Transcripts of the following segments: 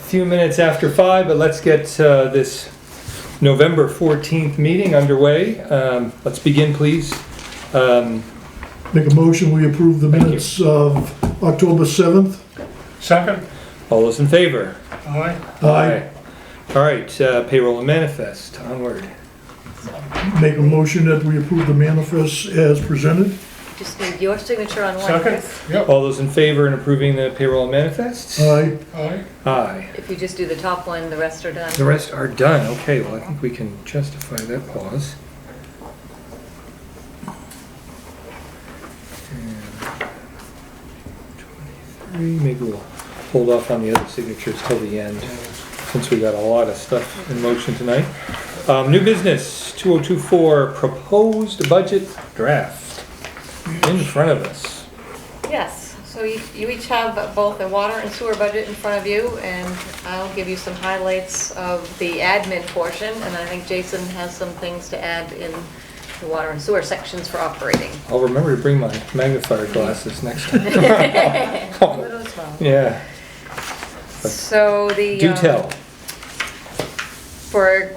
few minutes after 5, but let's get this November 14th meeting underway. Let's begin, please. Make a motion, we approve the Thank you. minutes of October 7th. Second? All those in favor? Aye. Aye. All right, payroll and manifest, onward. Make a motion that we approve the manifest as presented. Just need your signature on one, Second? Chris. Yep. All those in favor in approving the payroll and manifests? Aye. Aye. Aye. If you just do the top one, the rest are done. The rest are done. Okay, well, I think we can justify that pause. And 23, maybe we'll hold off on the other signatures till the end, since we got a lot of stuff in motion tonight. New business, 2024 proposed budget draft in front of us. Yes, so you each have both a water and sewer budget in front of you, and I'll give you some highlights of the admin portion, and I think Jason has some things to add in the water and sewer sections for operating. I'll remember to bring my magnifier glasses next time. Little small. Yeah, So the. do tell. For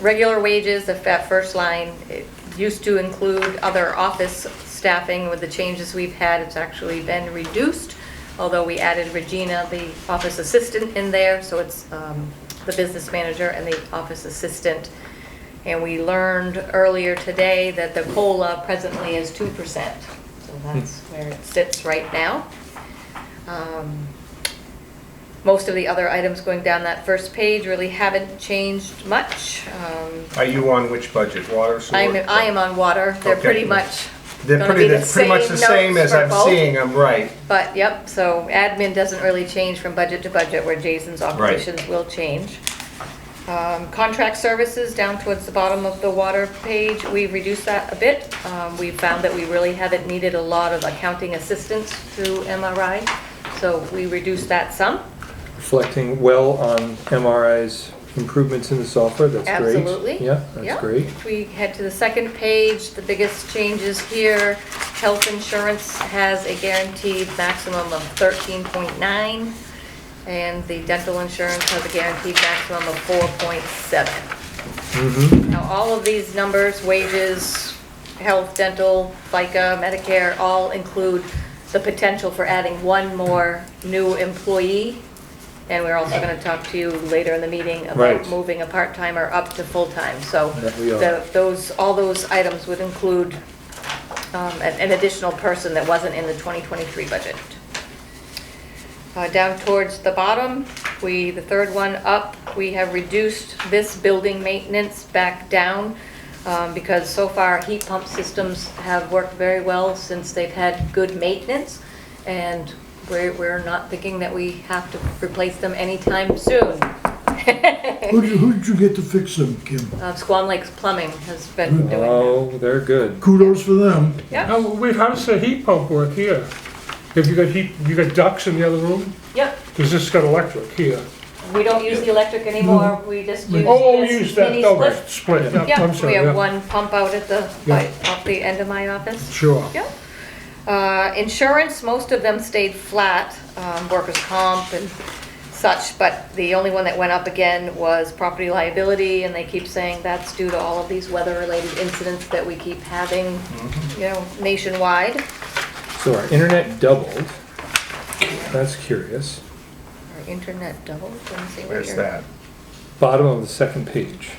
regular wages, that first line, it used to include other office staffing. With the changes we've had, it's actually been reduced, although we added Regina, the office assistant, in there, so it's the business manager and the office assistant. And we learned earlier today that the COLA presently is 2%, so that's where it sits right now. Most of the other items going down that first page really haven't changed much. Are you on which budget, water, sewer? I am on water. They're Okay. pretty much They're gonna pretty, be the that's pretty much same the same notes as for I'm both. seeing, I'm right. But, yep, so admin doesn't really change from budget to budget, where Jason's operations will change. Contract services, down towards the bottom of the water page, we've reduced that a bit. We found that we really haven't needed a lot of accounting assistance through MRI, so we reduced that some. Reflecting well on MRI's improvements in the software, that's great. Absolutely. Yeah, that's Yep. great. If we head to the second page, the biggest changes here, health insurance has a guaranteed maximum of 13.9, and the dental insurance has a guaranteed maximum of 4.7. Now, all of these numbers, wages, health, dental, FICA, Medicare, all include the potential for adding one more new employee. And we're also going to talk to you later in the meeting Right. about moving a part-timer up to full-time. So That we are. all those items would include an additional person that wasn't in the 2023 budget. Down towards the bottom, the third one up, we have reduced this building maintenance back down because so far heat pump systems have worked very well since they've had good maintenance. And we're not thinking that we have to replace them anytime soon. Who did you get to fix them, Kim? Swan Lakes Plumbing has been doing that. Oh, they're good. Kudos for them. Yep, How does the heat pump work here? Have you got you got ducts in the other room? yep. Cause this got electric here. We don't use the electric anymore, we just use Oh, we this use that, mini okay, split. split, yeah, Yep, I'm we sorry, have yeah. one pump out at the, Yeah. off the end of my office. Sure. Yep. Insurance, most of them stayed flat, workers' comp and such, but the only one that went up again was property liability, and they keep saying that's due to all of these weather-related incidents that we keep having, nationwide. So our internet doubled. That's curious. Our internet doubled, let me see where Where's you're. that? Bottom of the second page.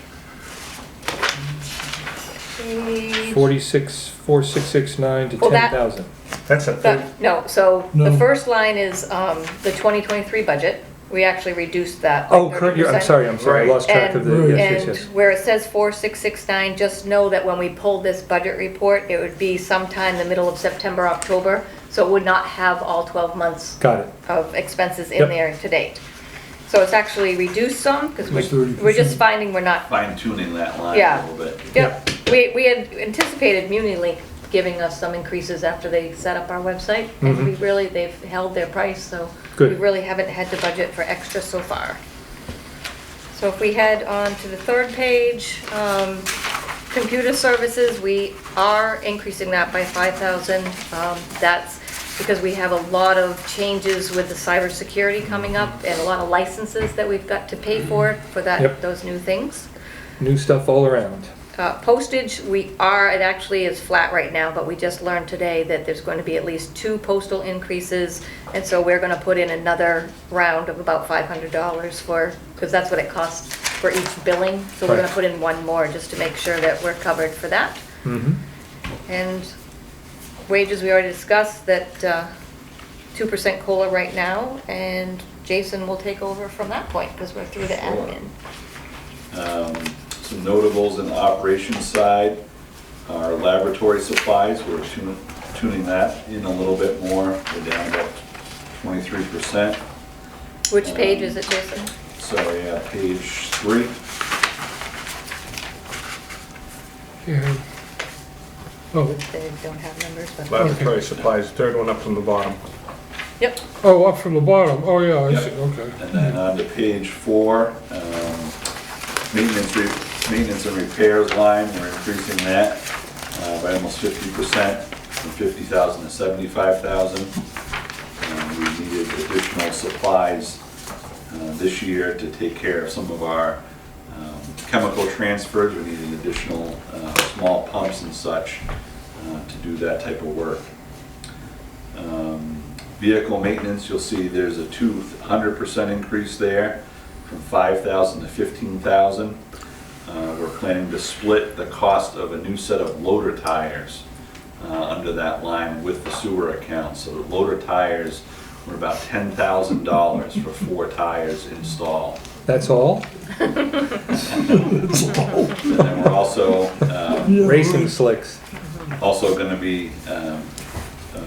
Page- 464669 to Oh, that- 10,000. That's a third, No, so the No. first line is the 2023 budget. We actually reduced that by Oh, current year, I'm 30%. sorry, I Right. lost track of the, And, yes, yes, and yes. where it says 4669, just know that when we pull this budget report, it would be sometime in the middle of September, October, so it would not have all 12 months Got it. of expenses in Yep. there to date. So it's actually reduced some, because That's we're just 30%. finding we're not, Fine tuning that line Yeah. a little bit. yep. We had anticipated MuniLink giving us some increases after they set up our website, and they've held their price, so we Good. really haven't had to budget for extra so far. So if we head on to the third page, computer services, we are increasing that by 5,000. That's because we have a lot of changes with the cybersecurity coming up and a lot of licenses that we've got to pay for that, Yep. those new things. New stuff all around. Postage, it actually is flat right now, but we just learned today that there's going to be at least 2 postal increases, and so we're gonna put in another round of about $500 because that's what it costs for each billing, so we're Right. gonna put in one more just to make sure that we're covered for that. Mm-hmm. And wages, we already discussed that 2% COLA right now, and Jason will take over from that point, because we're through the admin. Some notables in the operations side, our laboratory supplies, we're tuning that in a little bit more. We're down about 23%. Which page is it, Jason? So, yeah, page 3. Yeah. Oh, They don't have numbers, but, Laboratory supplies, third one up from the bottom. yep, oh, up from the bottom, oh, yeah, I Yep. see, okay. And then on to page 4, maintenance and repairs line, we're increasing that by almost 50%, from 50,000 to 75,000. We needed additional supplies this year to take care of some of our chemical transfers. We needed additional small pumps and such to do that type of work. Vehicle maintenance, you'll see there's a 200% increase there, from 5,000 to 15,000. We're planning to split the cost of a new set of loader tires under that line with the sewer account. So the loader tires were about $10,000 for 4 tires installed. That's all? It's all. And then we're also Yeah, Racing right. slicks. going to be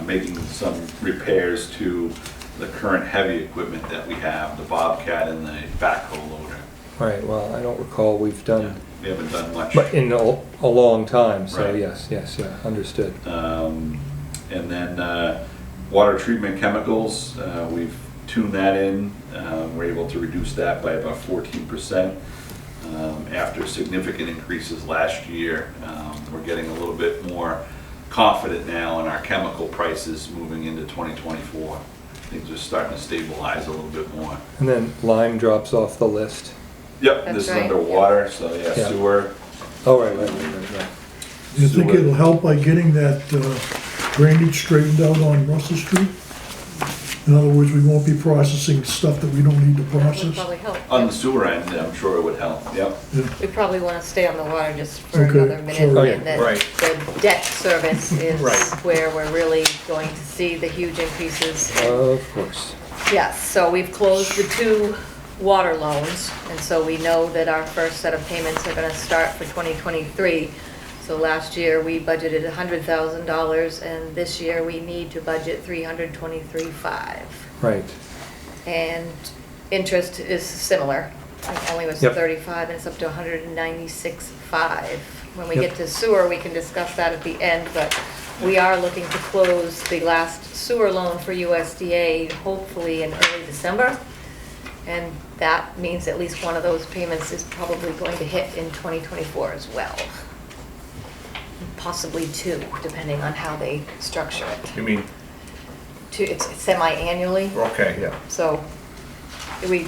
making some repairs to the current heavy equipment that we have, the Bobcat and the backhoe loader. Right, well, I don't recall we've done, We haven't done much. but in a long time, so Right. yes, yeah, understood. And then water treatment chemicals, we've tuned that in. We're able to reduce that by about 14% after significant increases last year. We're getting a little bit more confident now in our chemical prices moving into 2024. Things are starting to stabilize a little bit more. And then lime drops off the list. Yep, That's this is right, underwater, so yeah, Yeah. sewer. Oh, right. Do you think sewer. it'll help by getting that drainage straightened out on Russell Street? In other words, we won't be processing stuff that we don't need to that would process? probably help. On the sewer end, I'm sure it would help, yep. We probably want to stay on the water just for Okay, another minute. sorry. And that Right. the debt service is Right. where we're really going to see the huge increases. Of course. Yes, so we've closed the 2 water loans, and so we know that our first set of payments are gonna start for 2023. So last year, we budgeted $100,000, and this year, we need to budget $323,500. Right. And interest is similar. It only was Yep. 35, and it's up to 196.5. When we Yep. get to sewer, we can discuss that at the end, but we are looking to close the last sewer loan for USDA hopefully in early December. And that means at least one of those payments is probably going to hit in 2024 as well. Possibly 2, depending on how they structure it. You mean, It's semi-annually. okay, yeah, So we're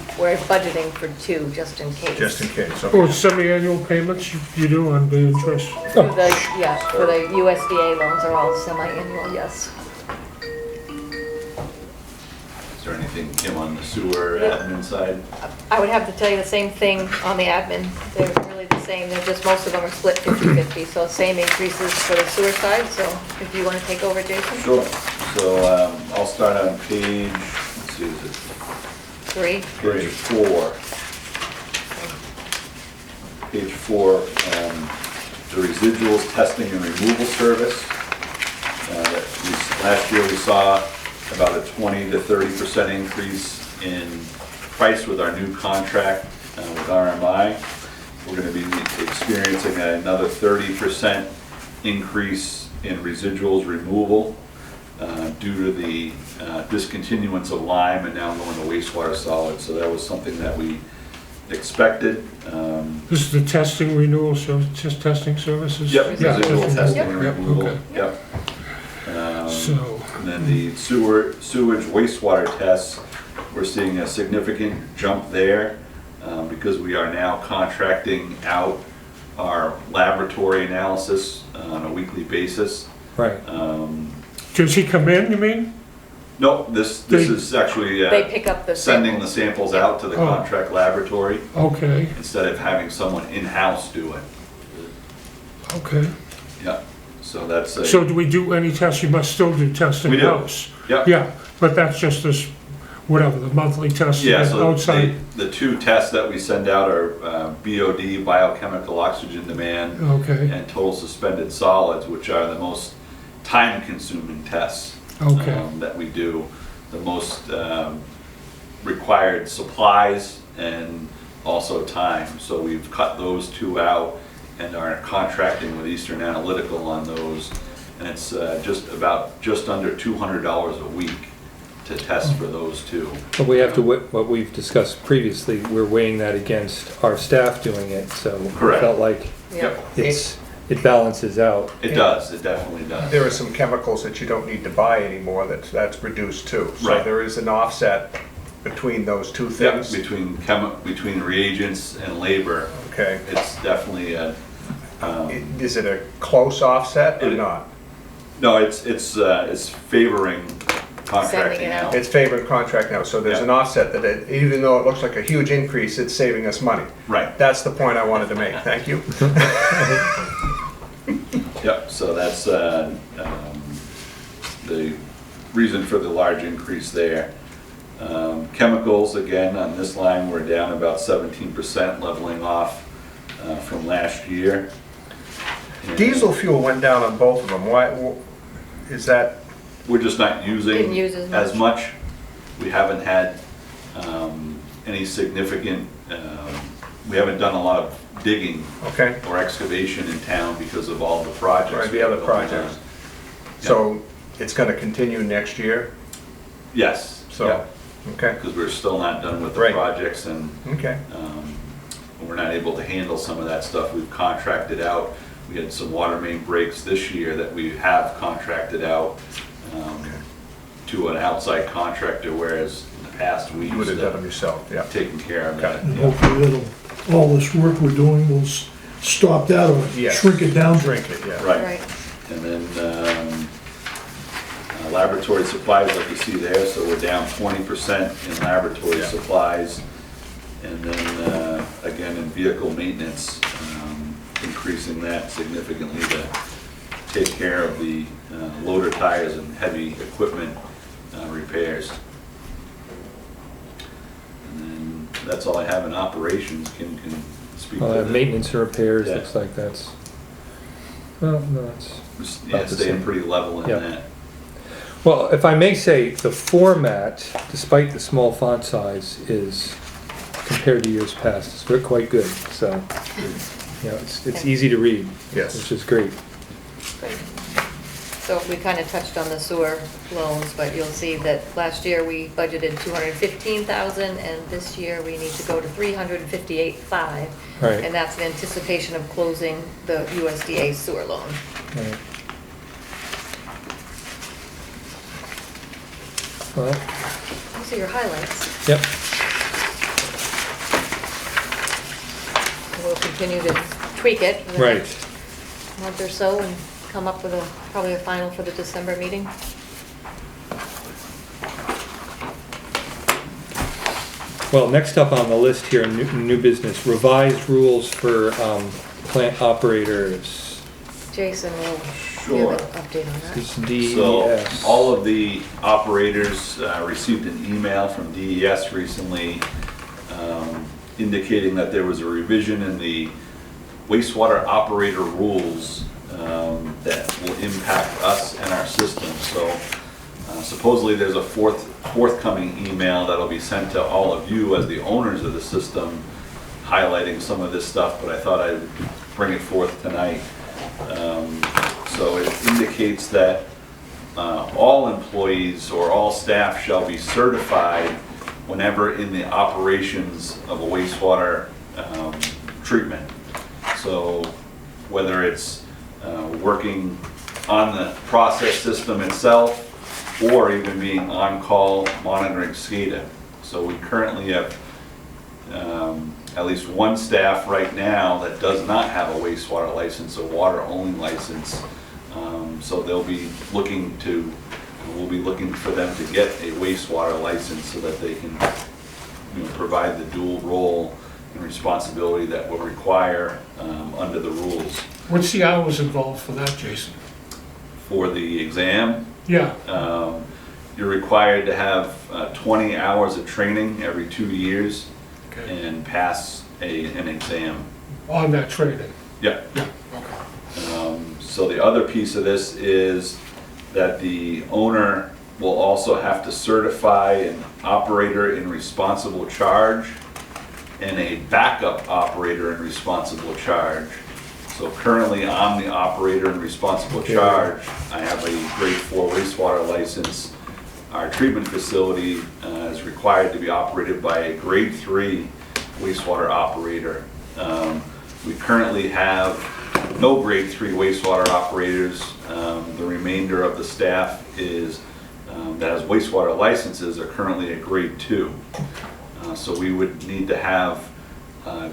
budgeting for 2 just in case. just in case, Oh, okay. it's semi-annual payments you do on the interest? For the USDA loans are all semi-annual, yes. Is there anything, Kim, on the sewer admin side? I would have to tell you the same thing on the admin. They're really the same, they're just, most of them are split 50/50, so same increases for the sewer side, so if you want to take over, Jason? Sure. So I'll start on page, let's see, is it 3. page 4? Page 4, the residuals testing and removal service. Last year we saw about a 20 to 30% increase in price with our new contract with RMI. We're going to be experiencing another 30% increase in residuals removal due to the discontinuance of lime and now going to wastewater solids. So that was something that we expected. This is the testing renewal, testing services? Yep, Yeah, residual testing and Yep, removal, okay. yep. So, And then the sewage wastewater tests, we're seeing a significant jump there because we are now contracting out our laboratory analysis on a weekly basis. Right. Does he come in, you mean? No, this is actually They pick up the sending the samples. samples out to the Oh. contract laboratory Okay, instead of having someone in-house do it. okay. Yeah, so that's a. So do we do any tests? You must still do tests We do. in-house? Yeah. Yeah, but that's just this, whatever, the monthly test Yeah, so outside? the two tests that we send out are BOD, biochemical oxygen demand, Okay, and total suspended solids, which are the most time-consuming tests okay, that we do. The most required supplies and also time. So we've cut those two out and are contracting with Eastern Analytical on those. And it's just under $200 a week to test for those two. But we have to, what we've discussed previously, we're weighing that against our staff doing it, so we Correct. felt like Yeah. it balances out. It does, it definitely does. There are some chemicals that you don't need to buy anymore, that's reduced too. So Right. there is an offset between those two Yeah, things. between reagents and labor, Okay. it's definitely a, Is it a close offset or It- not? no, it's favoring contracting Sending it out. out. It's favored contract now, so there's Yeah. an offset that even though it looks like a huge increase, it's saving us money. Right, That's the point I wanted to make, thank you. yep, so that's the reason for the large increase there. Chemicals, again, on this line, we're down about 17%, leveling off from last year. And Diesel fuel went down on both of them, why, is that, We're just not Didn't using use as as much. We haven't had any significant, we haven't done a lot of digging okay, or excavation in town because of all the projects. right, the other projects? So it's gonna continue next year, Yes, so, okay, because we're still not done with the Right. projects and okay. we're not able to handle some of that stuff. We've contracted out. We had some water main breaks this year that we have contracted out to an outside contractor, whereas in the past we You would used have done them to yourself, yeah. taking care of that. And Yeah. hopefully all this work we're doing will stop that or Yes. shrink it down. Shrink it, yeah. Right. Right. And then laboratory supplies, like you see there, so we're down 20% in laboratory Yeah. supplies. And then, again, in vehicle maintenance, increasing that significantly to take care of the loader tires and heavy equipment repairs. And then that's all I have in operations. Can speak to that. Maintenance and repairs, Yeah. looks like that's, well, no, it's, Yeah, about the staying same. pretty level in Yeah. that. well, if I may say, the format, despite the small font size, is, compared to years past, is very quite good, so, you know, it's easy to read. Yes. Which is great. Great. So we kind of touched on the sewer loans, but you'll see that last year we budgeted 215,000, and this year we need to go to 358,500. Right. And that's in anticipation of closing the USDA sewer loan. Right. Well, These are your highlights. yep, We'll continue to tweak it in the right. next month or so and come up with probably a final for the December meeting. Well, next up on the list here, new business, revised rules for plant operators. Jason will Sure. give an update on that. This So, DES. all of the operators received an email from DES recently indicating that there was a revision in the wastewater operator rules that will impact us and our system. So supposedly there's a forthcoming email that'll be sent to all of you as the owners of the system highlighting some of this stuff, but I thought I'd bring it forth tonight. So it indicates that all employees or all staff shall be certified whenever in the operations of a wastewater treatment. So whether it's working on the process system itself, or even being on-call monitoring SCADA. So we currently have at least one staff right now that does not have a wastewater license, a water-only license. So they'll be looking to, we'll be looking for them to get a wastewater license so that they can, you know, provide the dual role and responsibility that will require under the rules. What's the hours involved for that, Jason? For the exam, Yeah, you're required to have 20 hours of training every 2 years okay, and pass an exam. on that training. Yeah. Yeah, okay. So the other piece of this is that the owner will also have to certify an operator in responsible charge and a backup operator in responsible charge. So currently, I'm the operator in responsible charge. I have a grade 4 wastewater license. Our treatment facility is required to be operated by a grade 3 wastewater operator. We currently have no grade 3 wastewater operators. The remainder of the staff is, that has wastewater licenses are currently at grade 2. So we would need to have a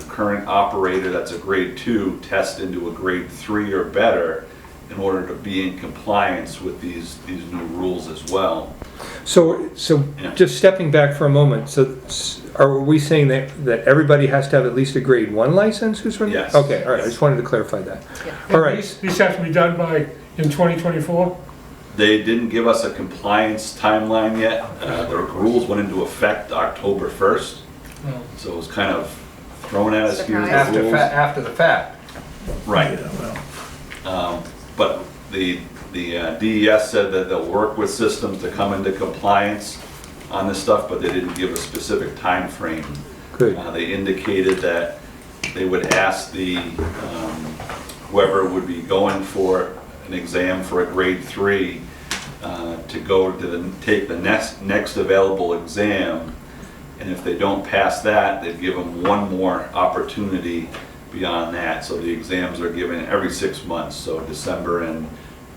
current operator that's a grade 2 test into a grade 3 or better in order to be in compliance with these new rules as well. So Yeah. just stepping back for a moment, so are we saying that everybody has to have at least a grade 1 license who's from? Yes. Okay, all right, I just wanted to clarify that. Yeah. All right, These have to be done by, in 2024? They didn't give us a compliance timeline yet. The rules went into effect October 1st, No. so it was kind of thrown at us here. Surprise. the rules. After the fact. Right. Yeah, well, But the DES said that they'll work with systems to come into compliance on this stuff, but they didn't give a specific time frame. good. They indicated that they would ask the, whoever would be going for an exam for a grade 3 to go to take the next available exam, and if they don't pass that, they'd give them one more opportunity beyond that. So the exams are given every 6 months, so December and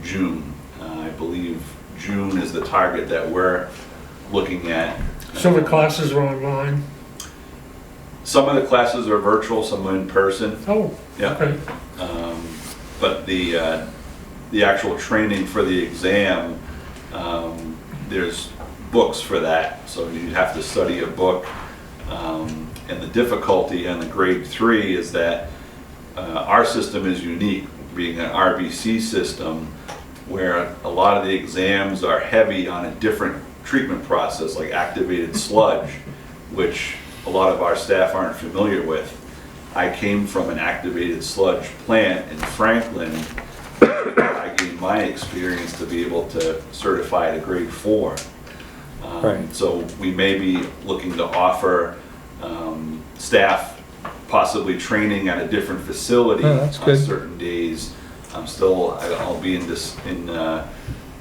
June. I believe June is the target that we're looking at. So the classes are online? Some of the classes are virtual, some are in person. Oh, Yeah. okay. But the actual training for the exam, there's books for that, so you have to study a book. And the difficulty on the grade 3 is that our system is unique, being an RBC system, where a lot of the exams are heavy on a different treatment process, like activated sludge, which a lot of our staff aren't familiar with. I came from an activated sludge plant in Franklin. I gained my experience to be able to certify to grade 4. Right. So we may be looking to offer staff possibly training at a different facility Oh, that's on good. certain days. I'll be in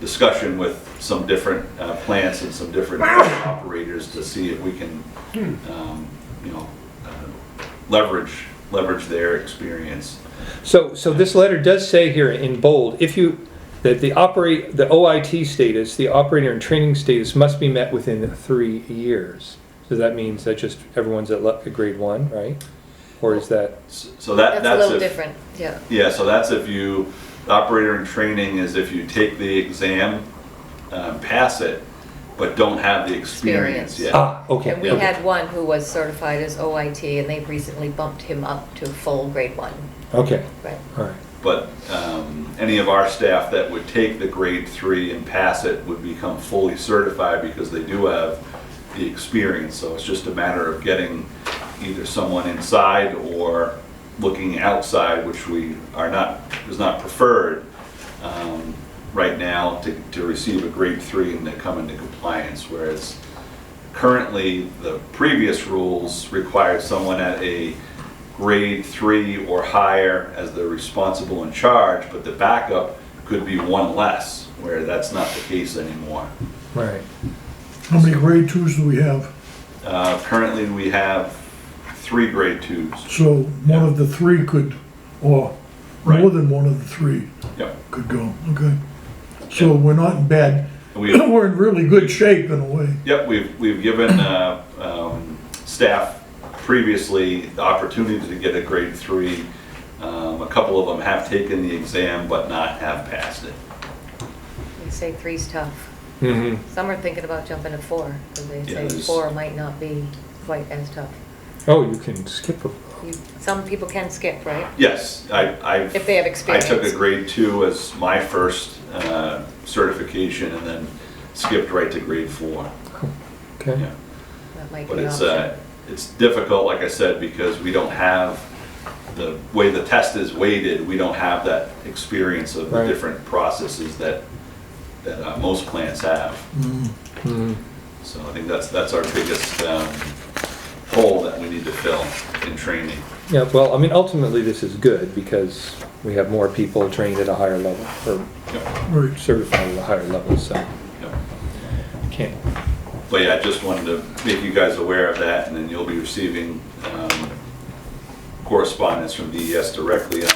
discussion with some different plants and some different operators to see if we can, leverage their experience. So this letter does say here in bold, that the OIT status, the operator and training status must be met within 3 years. So that means that just everyone's at grade 1, right? Or is that, So that's That's a little if- different, yeah. Yeah, so that's if you, the operator in training is if you take the exam, pass it, but don't have the experience yet. okay. And we okay. had one who was certified as OIT, and they've recently bumped him up to full grade 1. Okay, Right. all right. But any of our staff that would take the grade 3 and pass it would become fully certified because they do have the experience. So it's just a matter of getting either someone inside or looking outside, which is not preferred right now to receive a grade 3 and to come into compliance. Whereas currently, the previous rules required someone at a grade 3 or higher as the responsible in charge, but the backup could be one less, where that's not the case anymore. Right. how many grade 2s do we have? Currently, we have 3 grade 2s. So one of the 3 could, or more Right. than one of the 3 Yep. could go, okay? So we're not in bad We're in really good shape in a way. Yep, we've given staff previously the opportunity to get a grade 3. A couple of them have taken the exam but not have passed it. You say 3's tough. Mhm. Some are thinking about jumping to 4, because they Yeah, say there's- 4 might not be quite as tough. Oh, you can skip a, Some people can skip, right? Yes, If they have I experience. took a grade 2 as my first certification and then skipped right to grade 4. okay. Yeah. That might But be an option. it's difficult, like I said, because we don't have, the way the test is weighted, we don't have that experience of the Right. different processes that most plants have. Mhm. So I think that's our biggest hole that we need to fill in training. Yeah, well, I mean, ultimately, this is good because we have more people trained at a higher level or Yep, Right. certified at a higher level, so yep. can't. But yeah, I just wanted to make you guys aware of that, and then you'll be receiving correspondence from DES directly on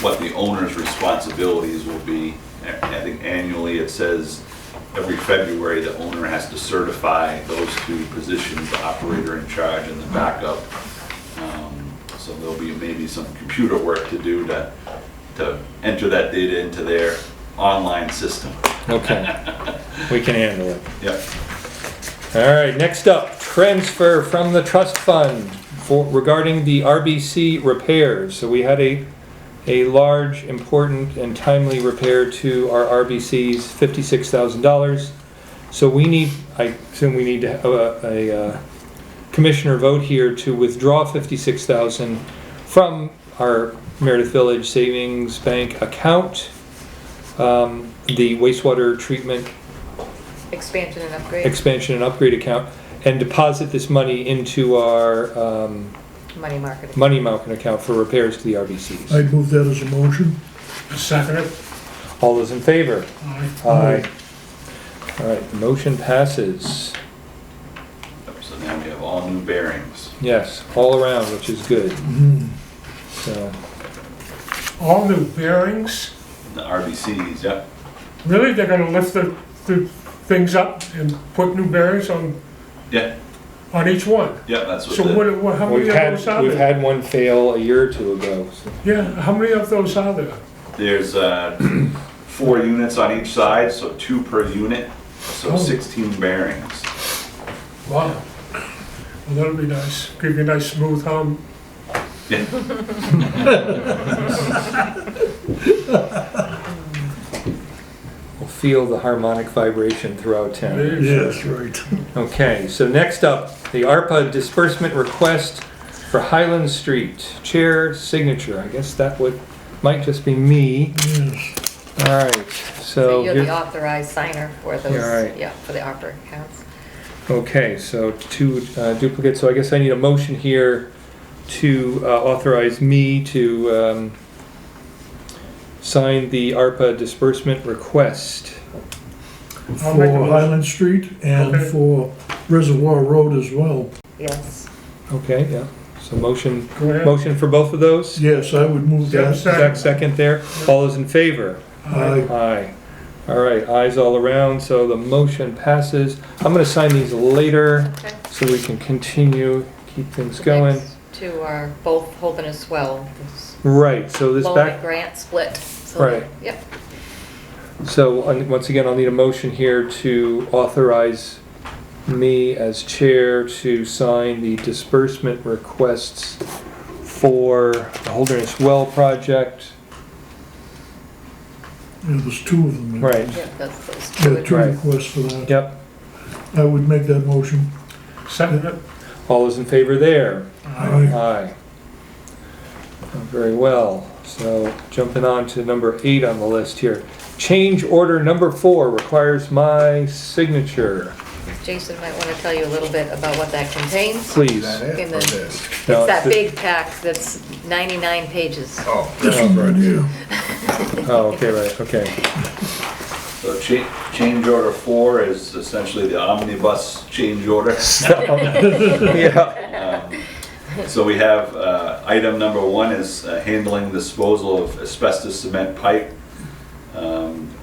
what the owner's responsibilities will be. I think annually it says every February the owner has to certify those 2 positions, the operator in charge and the backup. So there'll be maybe some computer work to do to enter that data into their online system. Okay, we can handle it. Yep. All right, next up, transfer from the trust fund regarding the RBC repairs. So we had a large, important, and timely repair to our RBCs, $56,000. So we need, I assume we need to have a commissioner vote here to withdraw $56,000 from our Meredith Village Savings Bank account, the wastewater treatment Expansion and upgrade, expansion and upgrade account, and deposit this money into our money market. money market account for repairs to the RBCs. I'd move that as a motion. Second it. All those in favor? Aye. Aye. All right, the motion passes. So now we have all new bearings. Yes, all around, which is good. Mhm. So, All new bearings. The RBCs, yep. Really? They're gonna lift the things up and put new bearings on Yeah, each one? yeah, that's what So how many we've of had, those are we've there? had one fail a year or 2 ago. So. Yeah, how many of those are there? There's 4 units on each side, so 2 per unit, so Oh. 16 bearings. Wow. Well, that'll be nice. Give you a nice smooth hum. Yeah. We'll feel the harmonic vibration throughout town. Yes, right. Okay, so next up, the ARPA disbursement request for Highland Street. Chair signature, I guess that might just be me. Yes. All right, So so, you're the here- authorized signer for those, Yeah, right. yeah, for the opera accounts. okay, so 2 duplicates, so I guess I need a motion here to authorize me to sign the ARPA disbursement request. I'll make a For motion. Highland Street and Okay. for Reservoir Road as well. Yes. Okay, yeah, so motion Go ahead. for both of those? Yes, I would move Yep, that. Zach, second there. All those in favor? Aye. Aye. All right, ayes all around, so the motion passes. I'm gonna sign these later Okay. so we can continue, keep things going. Next two are both Holderness Well. This Right, so this loan back, and grant split. So Right. Yep. so once again, I'll need a motion here to authorize me as chair to sign the disbursement requests for the Holderness Well project. Yeah, there's 2 of them. Right, Yeah, that's those There two. are 2 Right. requests for that. yep. I would make that motion. Second it. All those in favor there? Aye. Aye. Very well. So jumping on to number 8 on the list here. Change order number 4 requires my signature. Jason might want to tell you a little bit about what that contains. Please. In the- No, It's that the- big pack that's 99 pages. Oh, This one right here. Oh, okay, right, okay. So change order 4 is essentially the omnibus change order. Yeah, So we have, item number 1 is handling disposal of asbestos cement pipe.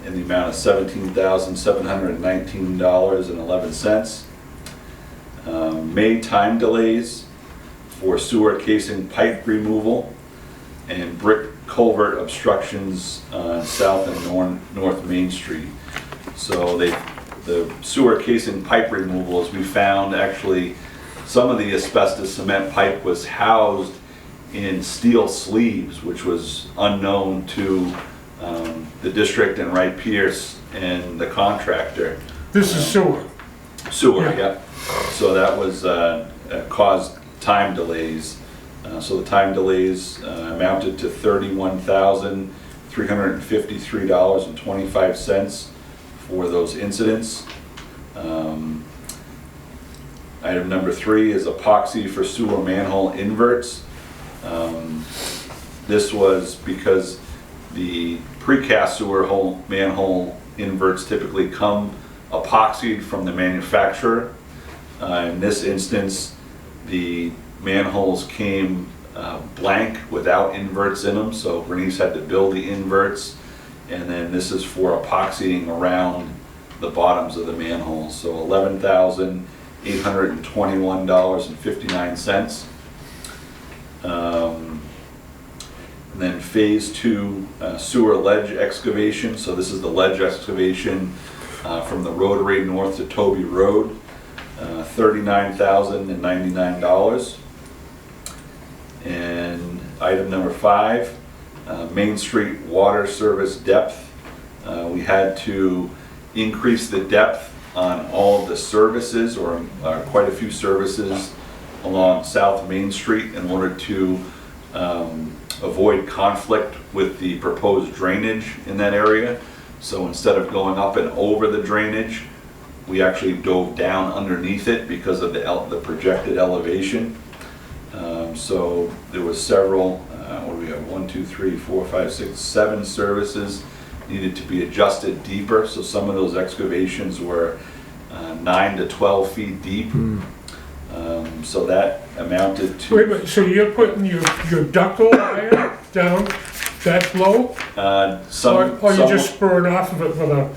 in the amount of $17,719.11. May time delays for sewer casing pipe removal and brick culvert obstructions on South and North Main Street. So the sewer casing pipe removal, as we found, actually, some of the asbestos cement pipe was housed in steel sleeves, which was unknown to the district and Wright Pierce and the contractor. This is sewer. Sewer, Yeah. yeah. So that was, caused time delays. So the time delays amounted to $31,353.25 for those incidents. Item number 3 is epoxy for sewer manhole inverts. This was because the precast sewer manhole inverts typically come epoxied from the manufacturer. In this instance, the manholes came blank without inverts in them, so Bernice had to build the inverts, and then this is for epoxying around the bottoms of the manholes. So $11,821.59. And then phase 2 sewer ledge excavation. So this is the ledge excavation from the Rotary north to Toby Road, $39,099. And item number 5, Main Street water service depth. We had to increase the depth on all of the services, or quite a few services along South Main Street, in order to avoid conflict with the proposed drainage in that area. So instead of going up and over the drainage, we actually dove down underneath it because of the projected elevation. So there was several, what do we have, 1, 2, 3, 4, 5, 6, 7 services needed to be adjusted deeper. So some of those excavations were 9 to 12 feet deep. So that amounted to... Wait a minute, so you're putting your ductile iron down that low? Or you just spurring off of it with a...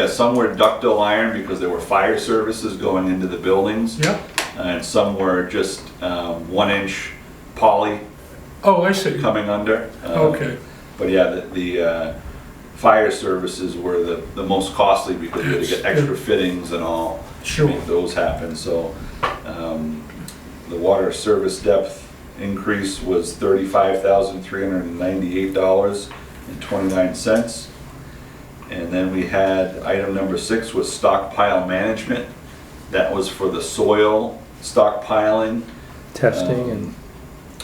Some were ductile iron because there were fire services going into the buildings. Yeah, And some were just 1-inch poly oh, I see. coming under. Okay, But yeah, the fire services were the most costly because you had to get extra fittings and all to sure. make those happen. So the water service depth increase was $35,398.29. And then we had item number 6 was stockpile management. That was for the soil stockpiling. Testing and,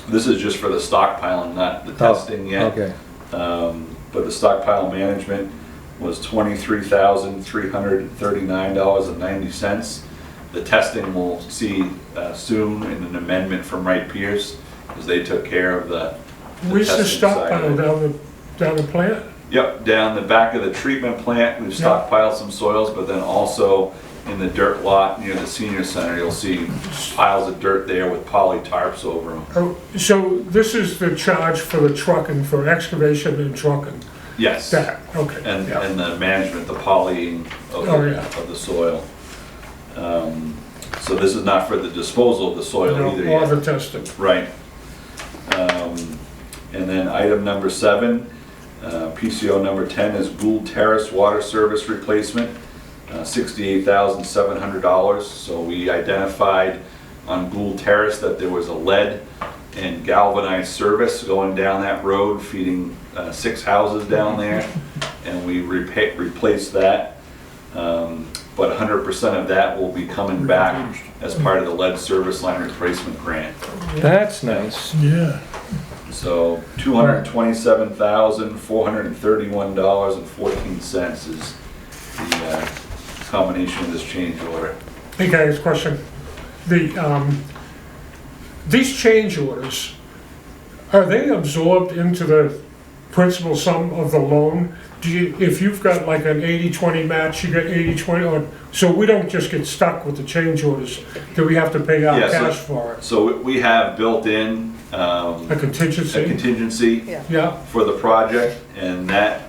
This is just for the stockpiling, not the testing yet. okay. But the stockpile management was $23,339.90. The testing we'll see soon in an amendment from Wright Pierce, because they took care of the Where's the testing side stockpile, of it. down the plant? Yep, down the back of the treatment plant, we've stockpiled some soils, but then also in the dirt lot near the senior center, you'll see piles of dirt there with poly tarps over them. Oh, so this is the charge for the trucking, for excavation and trucking? Yes. That, okay. And yeah. the management, the polying of Oh, yeah. the soil. So this is not for the disposal of the soil No, either or yet. the testing. Right. And then item number 7, PCO number 10 is Gould Terrace water service replacement, $68,700. So we identified on Gould Terrace that there was a lead and galvanized service going down that road, feeding 6 houses down there, and we replaced that. But 100% of that will be coming back as part of the lead service line replacement grant. That's nice. Yeah, So $227,431.14 is the combination of this change order. Hey guys, question. These change orders, are they absorbed into the principal sum of the loan? If you've got like an 80-20 match, you get 80-20, or, so we don't just get stuck with the change orders, do we have to pay out Yeah, so- cash for it? So we have built in A a contingency? contingency Yeah. Yeah, for the project, and that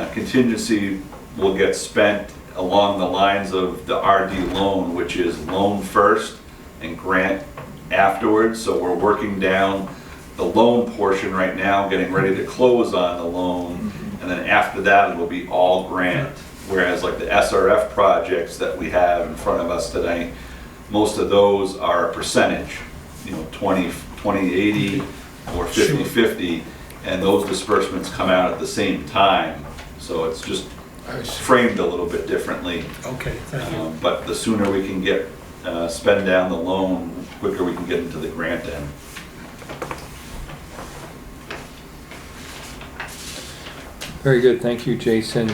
Contingency will get spent along the lines of the RD loan, which is loan first and grant afterwards. So we're working down the loan portion right now, getting ready to close on the loan, and then after that it will be all grant. Whereas like the SRF projects that we have in front of us today, most of those are a percentage, 20/80 or 50/50, and those disbursements come out at the same time. So it's just I see. framed a little bit differently. Okay, thank you. But the sooner we can get, spend down the loan, quicker we can get into the grant end. Very good, thank you, Jason.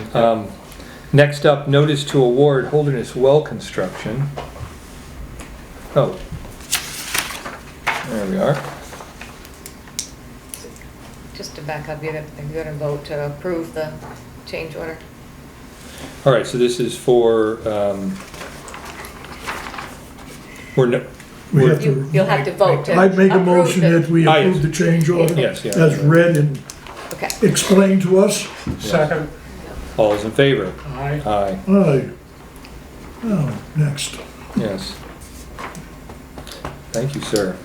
Next up, notice to award Holderness Well Construction. Oh. There we are. Just to back up, you're gonna vote to approve the change order. All right, so this is for, we're, no- We have You'll have to vote to I'd make a approve motion the- that we Ah, approve yes. the change order Yes, yeah. as read and Okay. explained to us. Second, all is in favor? aye. Aye, Aye. Now, next. yes. Thank you, sir.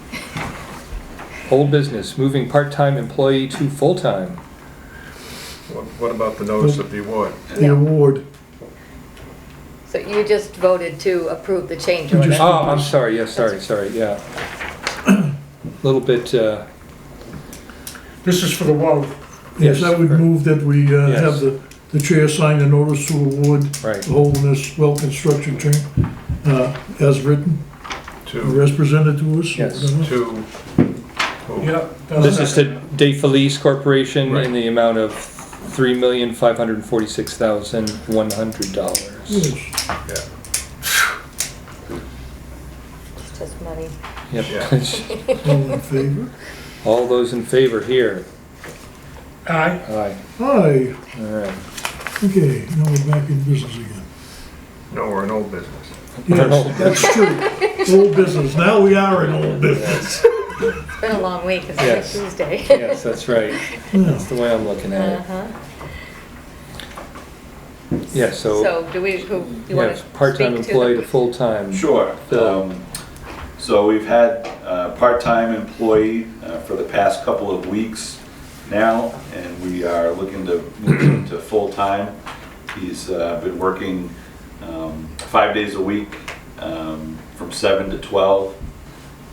Old business, moving part-time employee to full-time. What about the notice of the award? The award. So you just voted to approve the change We order? just- Oh, I'm sorry, yes, sorry, yeah. Little bit, This is for the well. Yes, I would Yes. move that we Yes. have the chair sign the notice to award right, the Holderness Well Construction as written, or To, as presented to us. or Yes. whatever. to, Yeah. this is to De Felice Corporation Right. in the amount of $3,546,100. Yes. yeah, It's just money. Yep. All in favor? All those in favor here? Aye. Aye, Aye. all right. Okay, now we're back in business again. no, we're in old business. Yes, that's true. Old business. Now we are in old business. It's been a long week, it's Yes. Tuesday. Yes, that's right. Yeah. That's the way I'm looking at it. Uh-huh. Yeah, so, So do we, who, you want yes, to part-time speak to employee the? to full-time. Sure. Phil. So we've had a part-time employee for the past couple of weeks now, and we are looking to move him to full-time. He's been working 5 days a week from 7 to 12,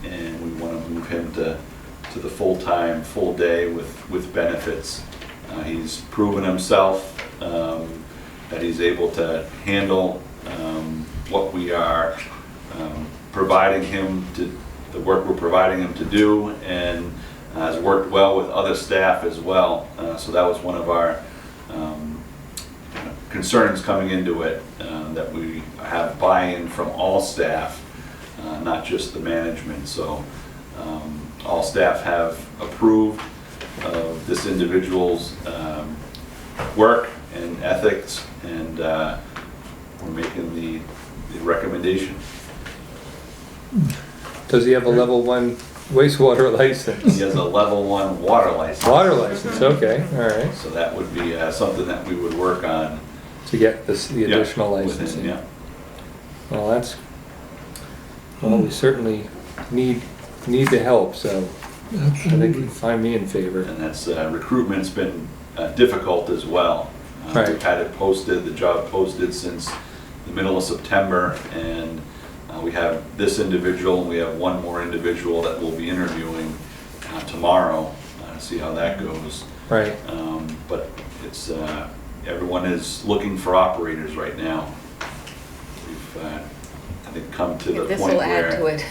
and we want to move him to the full-time, full day with benefits. He's proven himself that he's able to handle what we are providing him to, the work we're providing him to do, and has worked well with other staff as well. So that was one of our concerns coming into it, that we have buy-in from all staff, not just the management. So all staff have approved of this individual's work and ethics, and we're making the recommendation. Does he have a level 1 wastewater He license? has a level 1 water license. Water license, okay, all right. So that would be something that we would work on. To get this, the Yeah, additional within- licensing. Yeah. Well, well, we certainly need the help, so I think Absolutely. you find me in favor. And that's, recruitment's been difficult as well. Right. We've had it posted, the job posted since the middle of September, and we have this individual, and we have one more individual that we'll be interviewing tomorrow, to see how that goes. Right, But it's, everyone is looking for operators right now. We've, I think, come to the This point will add to where it.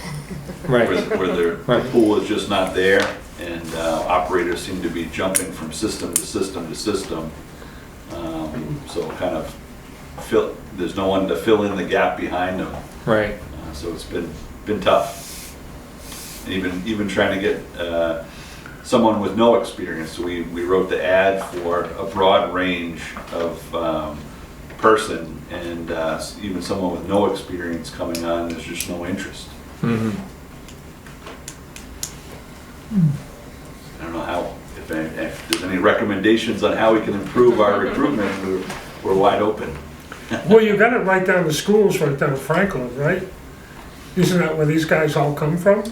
right, where the Right. pool is just not there, and operators seem to be jumping from system to system to system. So kind of there's no one to fill in the gap behind them. right. So it's been tough. Even trying to get someone with no experience. So we wrote the ad for a broad range of person, and even someone with no experience coming on, there's just no interest. Mhm. I don't know how, if there's any recommendations on how we can improve our recruitment, we're wide open. Well, you got it right down the schools right down Franklin, right? Isn't that where these guys all come from?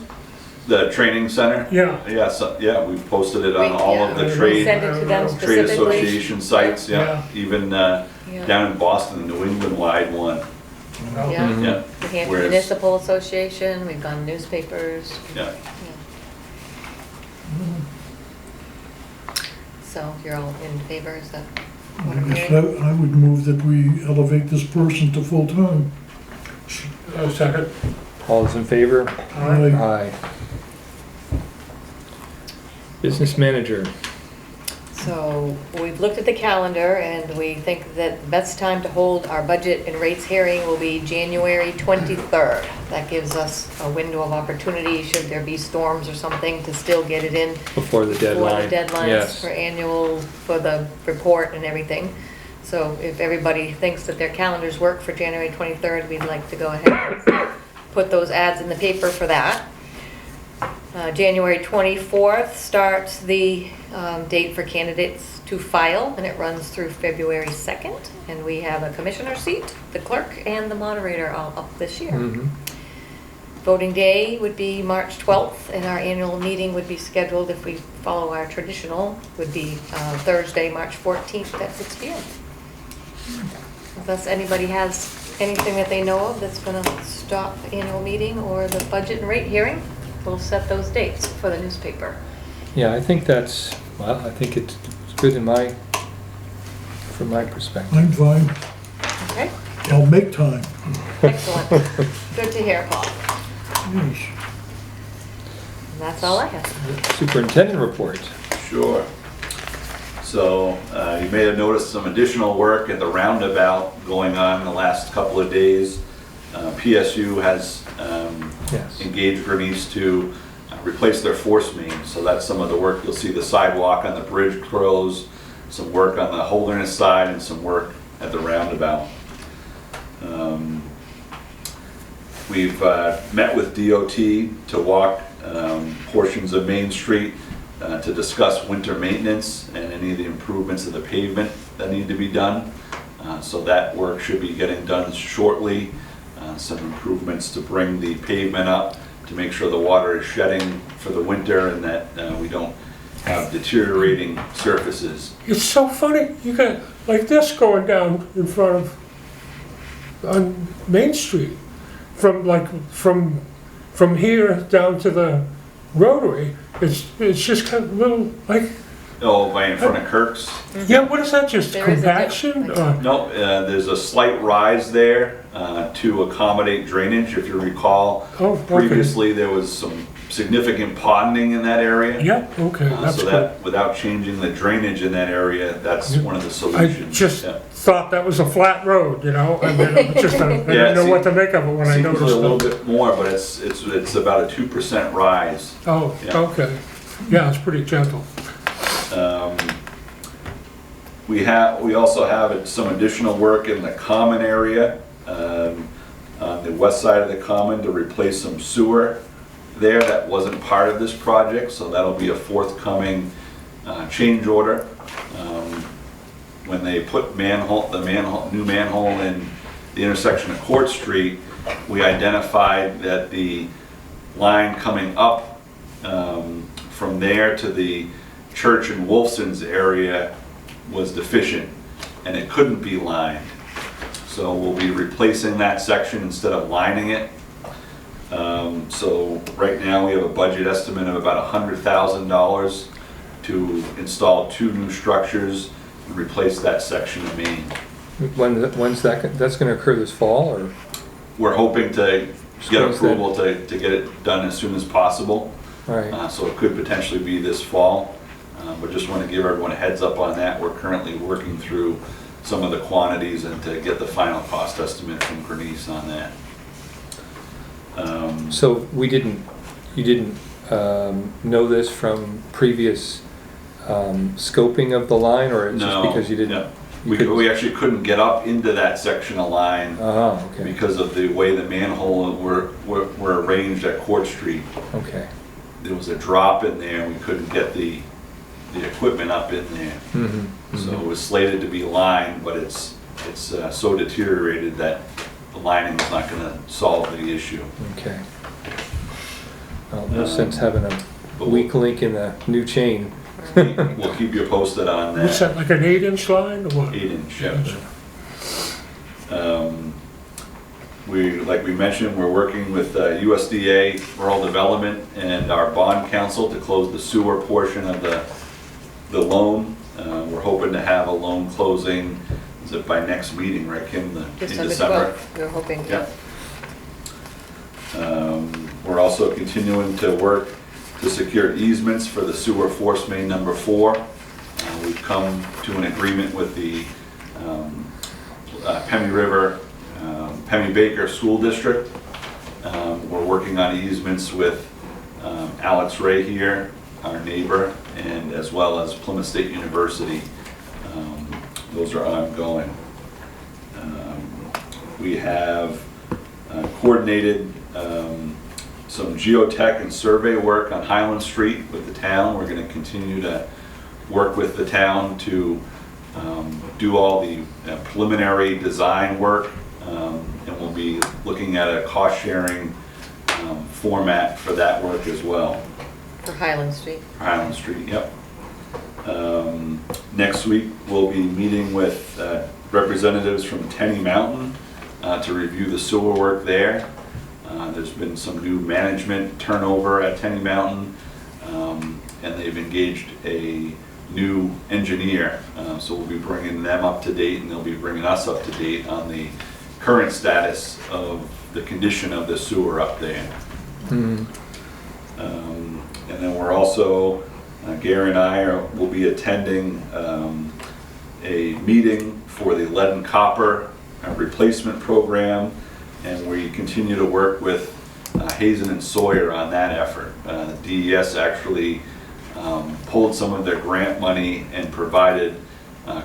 The training center? Yeah. Yeah, so, yeah, we've posted it on all of the Yeah. trade, Send it to them Trade trade specifically. association sites, yeah. Yeah. Even Yeah. down in Boston, the New England wide one, Oh. Yeah, Mhm. yeah, the Hampton Whereas- Municipal Association, we've gone newspapers. yeah. So you're all in favor, is that what I I'm guess hearing? I would move that we elevate this person to full-time. Second. All those in favor? Aye. Aye. Business manager. So we've looked at the calendar and we think that the best time to hold our budget and rates hearing will be January 23rd. That gives us a window of opportunity, should there be storms or something, to still get it in Before the before deadline. the deadlines Yes. for annual, for the report and everything. So if everybody thinks that their calendars work for January 23rd, we'd like to go ahead and put those ads in the paper for that. January 24th starts the date for candidates to file, and it runs through February 2nd. And we have a commissioner seat, the clerk, and the moderator all up this year. Mhm. Voting day would be March 12th, and our annual meeting would be scheduled, if we follow our traditional, would be Thursday, March 14th at 6 p.m. Unless anybody has anything that they know of that's gonna stop the annual meeting or the budget and rate hearing, we'll set those dates for the newspaper. Yeah, I think that's, well, I think it's good from my perspective. I'm fine. Okay, I'll make time. excellent. Good to hear, Paul. Yes. And that's all I have. Superintendent report. Sure. So, you may have noticed some additional work at the roundabout going on in the last couple of days. PSU has Yes. engaged Bernice to replace their force main, so that's some of the work. You'll see the sidewalk on the bridge closed, some work on the Holderness side, and some work at the roundabout. We've met with DOT to walk portions of Main Street to discuss winter maintenance and any of the improvements of the pavement that need to be done. So that work should be getting done shortly. Some improvements to bring the pavement up, to make sure the water is shedding for the winter and that we don't have deteriorating surfaces. It's so funny, you got like this going down in front of, on Main Street, from here down to the rotary, it's just kind of little, like, Oh, by in front of Kirk's? yeah, what is that, just There is a compaction? dip. Or- No, there's a slight rise there to accommodate drainage. If you recall, Oh, okay. previously there was some significant ponding in that area. Yeah, okay, that's So good. that, without changing the drainage in that area, that's one of the I solutions. just Yeah. thought that was a flat road, you know, and then it just, I Yeah, didn't know see- what to make of it when I Seems noticed a little it. bit more, but it's about a 2% rise. Oh, Yeah. okay. Yeah, it's pretty gentle. We also have some additional work in the common area, on the west side of the common, to replace some sewer there. That wasn't part of this project, so that'll be a forthcoming change order. When they put new manhole in the intersection of Court Street, we identified that the line coming up from there to the Church and Wolfson's area was deficient and it couldn't be lined. So we'll be replacing that section instead of lining it. So right now we have a budget estimate of about $100,000 to install 2 new structures and replace that section of main. When's that's gonna occur this fall, or? We're hoping to get Squeeze approval to get it done as soon as possible. All right, So it could potentially be this fall. But just want to give everyone a heads up on that. We're currently working through some of the quantities and to get the final cost estimate from Bernice on that. so you didn't know this from previous scoping of the line, or it's just No, because you didn't? no. you couldn't- We actually couldn't get up into that section of line Oh, okay, because of the way the manhole were arranged at Court Street. okay, There was a drop in there and we couldn't get the the equipment up in there. Mm-hmm. So it was slated to be lined, but it's so deteriorated that the lining is not gonna solve the issue. Okay. Well, no sense having a but weak link in the new chain. We'll keep you posted on that. What's that, like an 8-inch line or what? 8-inch, yeah. Like we mentioned, we're working with USDA Rural Development and our bond council to close the sewer portion of the loan. We're hoping to have a loan closing, is it by next meeting, right, Kim? In December December? 12th, we're hoping, Yeah. yeah. We're also continuing to work to secure easements for the sewer force main number 4. We've come to an agreement with the Pemmy River, Pemmy Baker School District. We're working on easements with Alex Ray here, our neighbor, and as well as Plymouth State University. Those are ongoing. We have coordinated some geotech and survey work on Highland Street with the town. We're going to continue to work with the town to do all the preliminary design work, and we'll be looking at a cost-sharing format for that work as well. For Highland Street. Highland Street, yep. Next week, we'll be meeting with representatives from Tenny Mountain to review the sewer work there. There's been some new management turnover at Tenny Mountain, and they've engaged a new engineer. So we'll be bringing them up to date, and they'll be bringing us up to date on the current status of the condition of the sewer up there. Mhm. And then we're also, Gary and I will be attending a meeting for the lead and copper replacement program, and we continue to work with Hazen and Sawyer on that effort. DES actually pulled some of their grant money and provided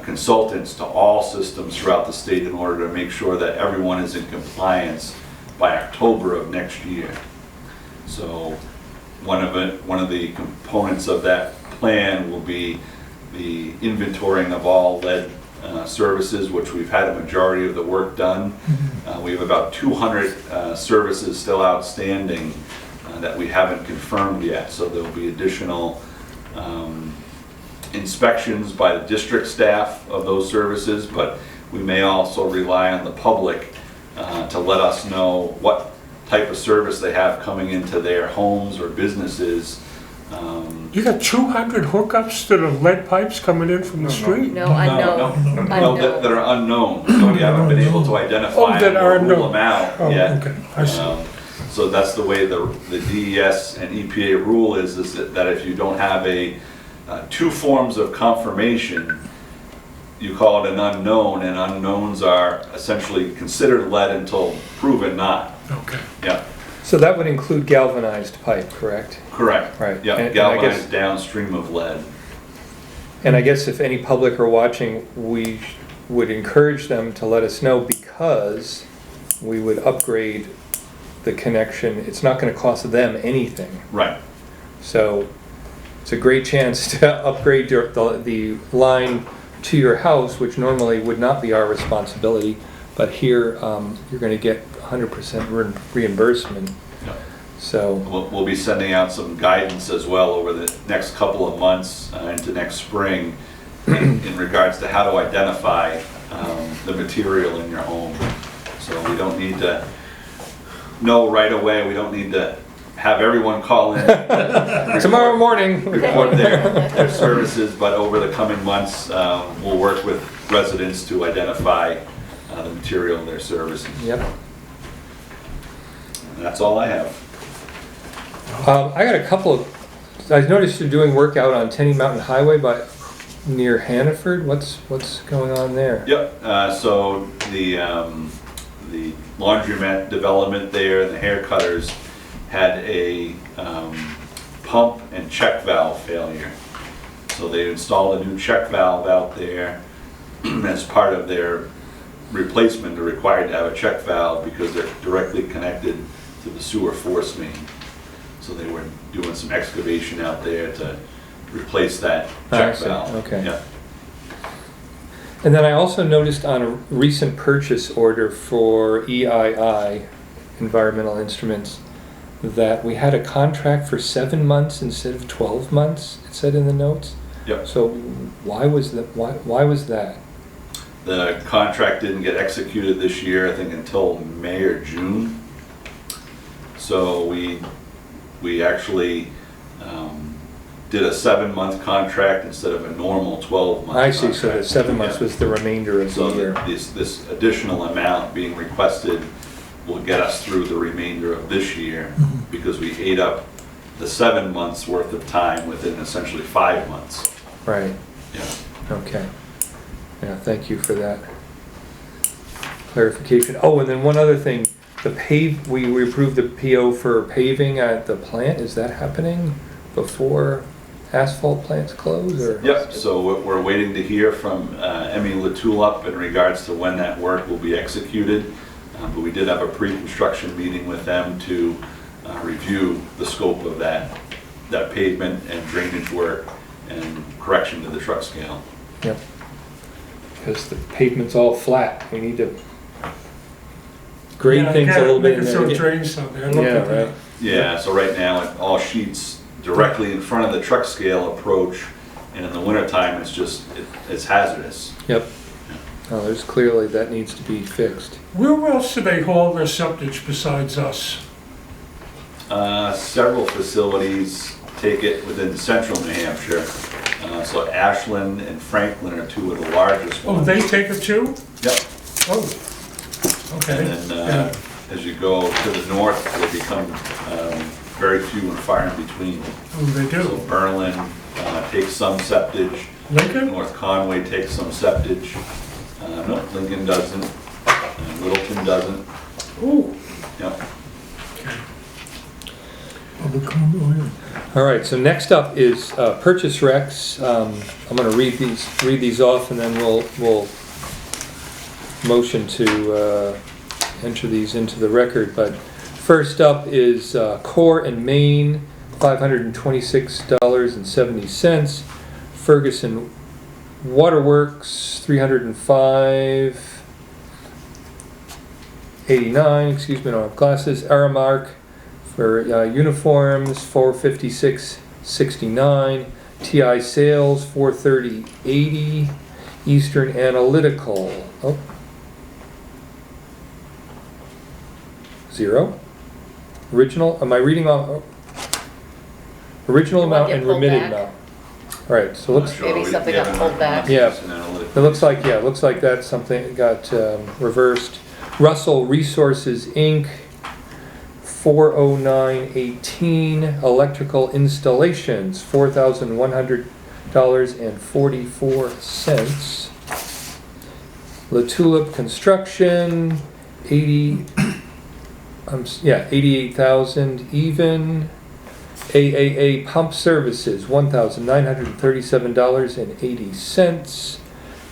consultants to all systems throughout the state in order to make sure that everyone is in compliance by October of next year. So one of the components of that plan will be the inventorying of all lead services, which we've had a majority of the work done. We have about 200 services still outstanding that we haven't confirmed yet, so there'll be additional inspections by the district staff of those services, but we may also rely on the public to let us know what type of service they have coming into their homes or businesses. You got 200 hookups to the lead pipes coming in from the street? No, unknown. No, that are unknown, so we haven't been able to identify that are and rule unknown. them out Oh, yet. okay, I see. So that's the way the DES and EPA rule is that if you don't have two forms of confirmation, you call it an unknown, and unknowns are essentially considered lead until proven not. Okay. Yeah, So that would include galvanized pipe, correct? correct. Right. Yeah, And I galvanized guess- downstream of lead. And I guess if any public are watching, we would encourage them to let us know, because we would upgrade the connection. It's not gonna cost them anything. Right. So it's a great chance to upgrade the line to your house, which normally would not be our responsibility. But here, you're gonna get 100% reimbursement. Yeah. So, We'll be sending out some guidance as well over the next couple of months into next spring in regards to how to identify the material in your home. So we don't need to know right away, we don't need to have everyone call in. tomorrow morning. Report their services, but over the coming months, we'll work with residents to identify the material in their services. Yep. And that's all I have. I got a couple of, I noticed you're doing work out on Tenny Mountain Highway near Hannaford. What's going on there? Yep, so the laundromat development there, the hair cutters, had a pump and check valve failure. So they installed a new check valve out there as part of their replacement. They're required to have a check valve because they're directly connected to the sewer force main. So they were doing some excavation out there to replace that I check see, valve. okay. Yeah. And then I also noticed on a recent purchase order for EII, Environmental Instruments, that we had a contract for 7 months instead of 12 months, it said in the notes. Yep. So why was that? Why was that? The contract didn't get executed this year, I think until May or June. So we actually did a 7-month contract instead of a normal 12-month I see, contract. so the 7 months Yeah. was the remainder of the So year. this additional amount being requested will get us through the remainder of this year, because we ate up the 7 months worth of time within essentially 5 months. Right, Yeah. okay. Yeah, thank you for that clarification. Oh, and then one other thing, we approved the PO for paving at the plant, is that happening before asphalt plants close, or? Yep, so we're waiting to hear from Emmy Latulip in regards to when that work will be executed. But we did have a pre-construction meeting with them to review the scope of that pavement and drainage work and correction to the truck scale. Yep. Because the pavement's all flat, we need to grade Yeah, things a little bit. Make it and so then it get- drains down there. I looked Yeah, at that. right. Yeah, so right now it all sheets directly in front of the truck scale approach, and in the wintertime it's hazardous. Yep. Oh, there's clearly that needs to be fixed. Where else do they haul their septic besides us? Several facilities take it within central New Hampshire. So Ashland and Franklin are two of the largest Oh, ones. they take it too? Yep. Oh, okay. And then as you go to the north, they become very few and far in between. Oh, they So do. Berlin takes some septage, Lincoln? North Conway takes some septage. No, Lincoln doesn't, Littleton doesn't. Ooh. Yep. Public comment, oh, yeah. All right, so next up is purchase recs. I'm gonna read these off, and then we'll motion to enter these into the record. But first up is Core and Main, $526.70. Ferguson Waterworks, $305.89. Excuse me, I don't have glasses. Aramark for uniforms, $456.69. TI Sales, $430.80. Eastern Analytical, oh, zero. Original, am I reading off? Original You want amount to get and pulled remitted back? amount. All right, so let's, Maybe something got pulled back. Yeah. It it looks like that's something that got reversed. Russell Resources, Inc., $409.18. Electrical installations, $4,100.44. Latulip Construction, 88,000 even. AAA Pump Services, $1,937.80.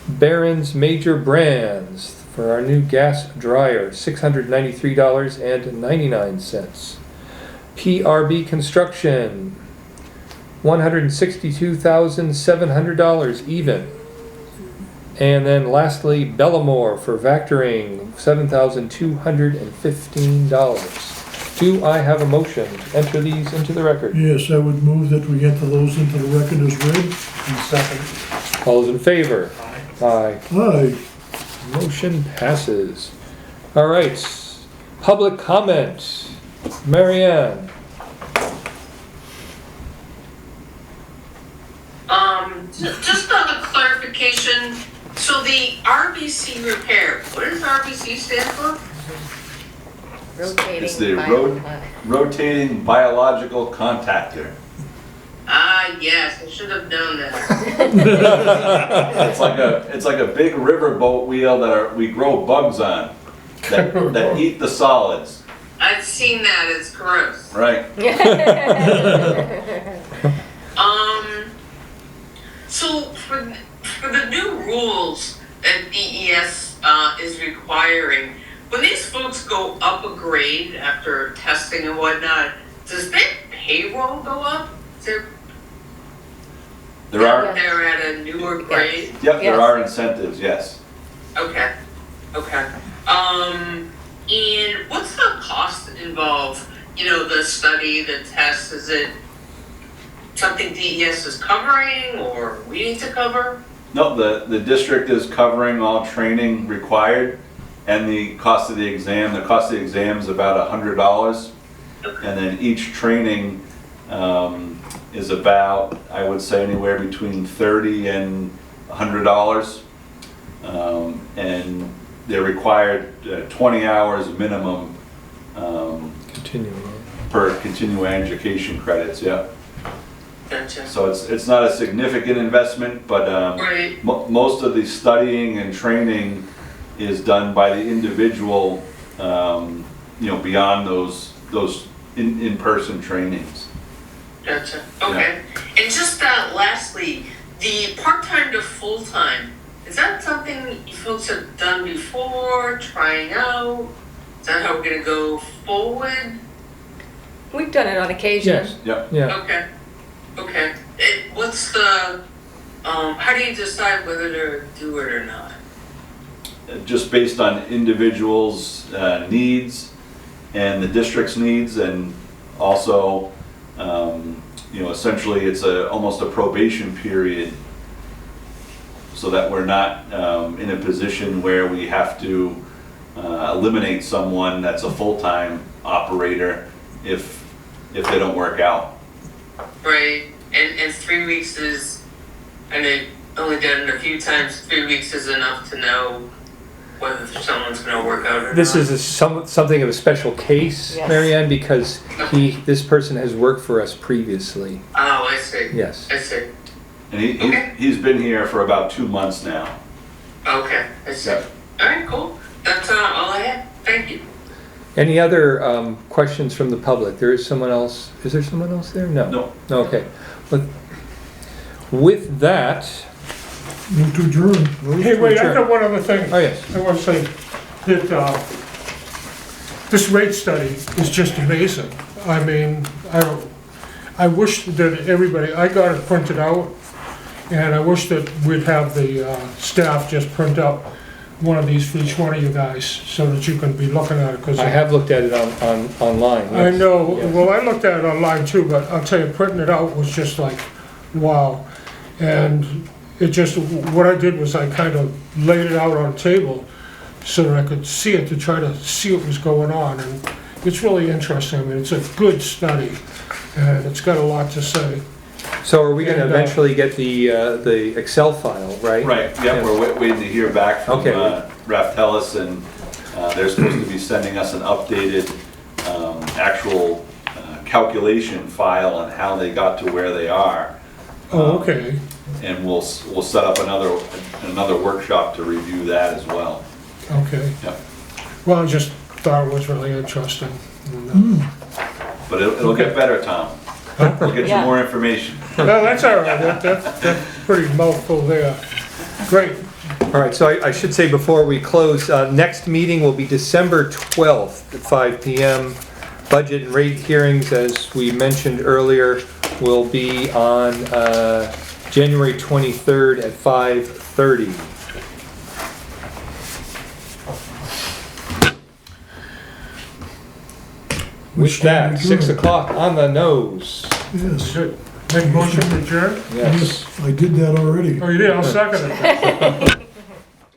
Barron's Major Brands for our new gas dryer, $693.99. PRB Construction, $162,700 even. And then lastly, Bellamore for Vectoring, $7,215. Do I have a motion to enter these into the record? Yes, I would move that we enter those into the record as read. And second. All those in favor? Aye. Aye. Aye. Motion passes. All right, public comment. Marianne. Just on a clarification, so the RBC repair, what does RBC stand for? Rotating. It's the bio- rotating biological contactor. Ah, yes, I should have known that. It's like a big riverboat wheel that we grow bugs on that eat the solids. I've seen that, it's gross. Right. So for the new rules that DES is requiring, when these folks go up a grade after testing and whatnot, does their payroll go up? Is there There are, They're at a newer grade? yep, there Yes. are incentives, yes. Okay, okay. And what's the cost involved? You know, the study, the test, is it something DES is covering or we need to cover? No, the district is covering all training required and the cost of the exam. The cost of the exam is about $100. And then each training is about, I would say, anywhere between $30 and $100. And they're required 20 hours minimum Continuing. per continuing education credits, yeah. Gotcha. So it's not a significant investment, but Right, most of the studying and training is done by the individual, beyond those in-person trainings. gotcha, okay. And just lastly, the part-time to full-time, is that something you folks have done before, trying out? Is that how we're gonna go forward? We've done it on occasion. Yes, Yep. yeah. Okay, okay. What's the, how do you decide whether to do it or not? Just based on individuals' needs and the district's needs, and also, essentially it's almost a probation period, so that we're not in a position where we have to eliminate someone that's a full-time operator if they don't work out. Right, and 3 weeks is, and they've only done it a few times, 3 weeks is enough to know whether someone's gonna work out or not. This is something of a special case, Yes. Marianne, because this person has worked for us previously. Oh, I see. Yes. I see. And he's been here for about 2 months now. Okay, I see. Yep. All right, cool. That's all I had. Thank you. Any other questions from the public? There is someone else. Is there someone else there? No. No. Okay. With that, Move to adjourn. Hey, wait, I got one other thing. oh yes, I want to say that this rate study is just amazing. I mean, I wish that everybody, I got it printed out, and I wish that we'd have the staff just print up one of these for each one of you guys, so that you can be looking at it, because I have looked at it online. I yes. know, Yes. well, I looked at it online too, but I'll tell you, printing it out was just like, wow. And it just, what I did was I kind of laid it out on a table so that I could see it, to try to see what was going on. And it's really interesting. I mean, it's a good study, and it's got a lot to say. So are we going to And, eventually get the Excel file, right? Right, yeah, Yeah. we're waiting to hear back from Okay. Raftellus, and they're supposed to be sending us an updated actual calculation file on how they got to where they are. Oh, okay. And we'll set up another workshop to review that as well. Okay. Yep. Well, I just thought it was really interesting. And, But it'll get better, Tom. We'll get you Yeah. more information. no, that's all right. That's pretty mouthful there. Great. All right, so I should say before we close, next meeting will be December 12th at 5 PM. Budget and rate hearings, as we mentioned earlier, will be on January 23rd at 5:30. With that, 6 o'clock on the nose. Yes, Good. Make motion to adjourn? Yes. yes, I did that already. Oh, you did? I'll second it.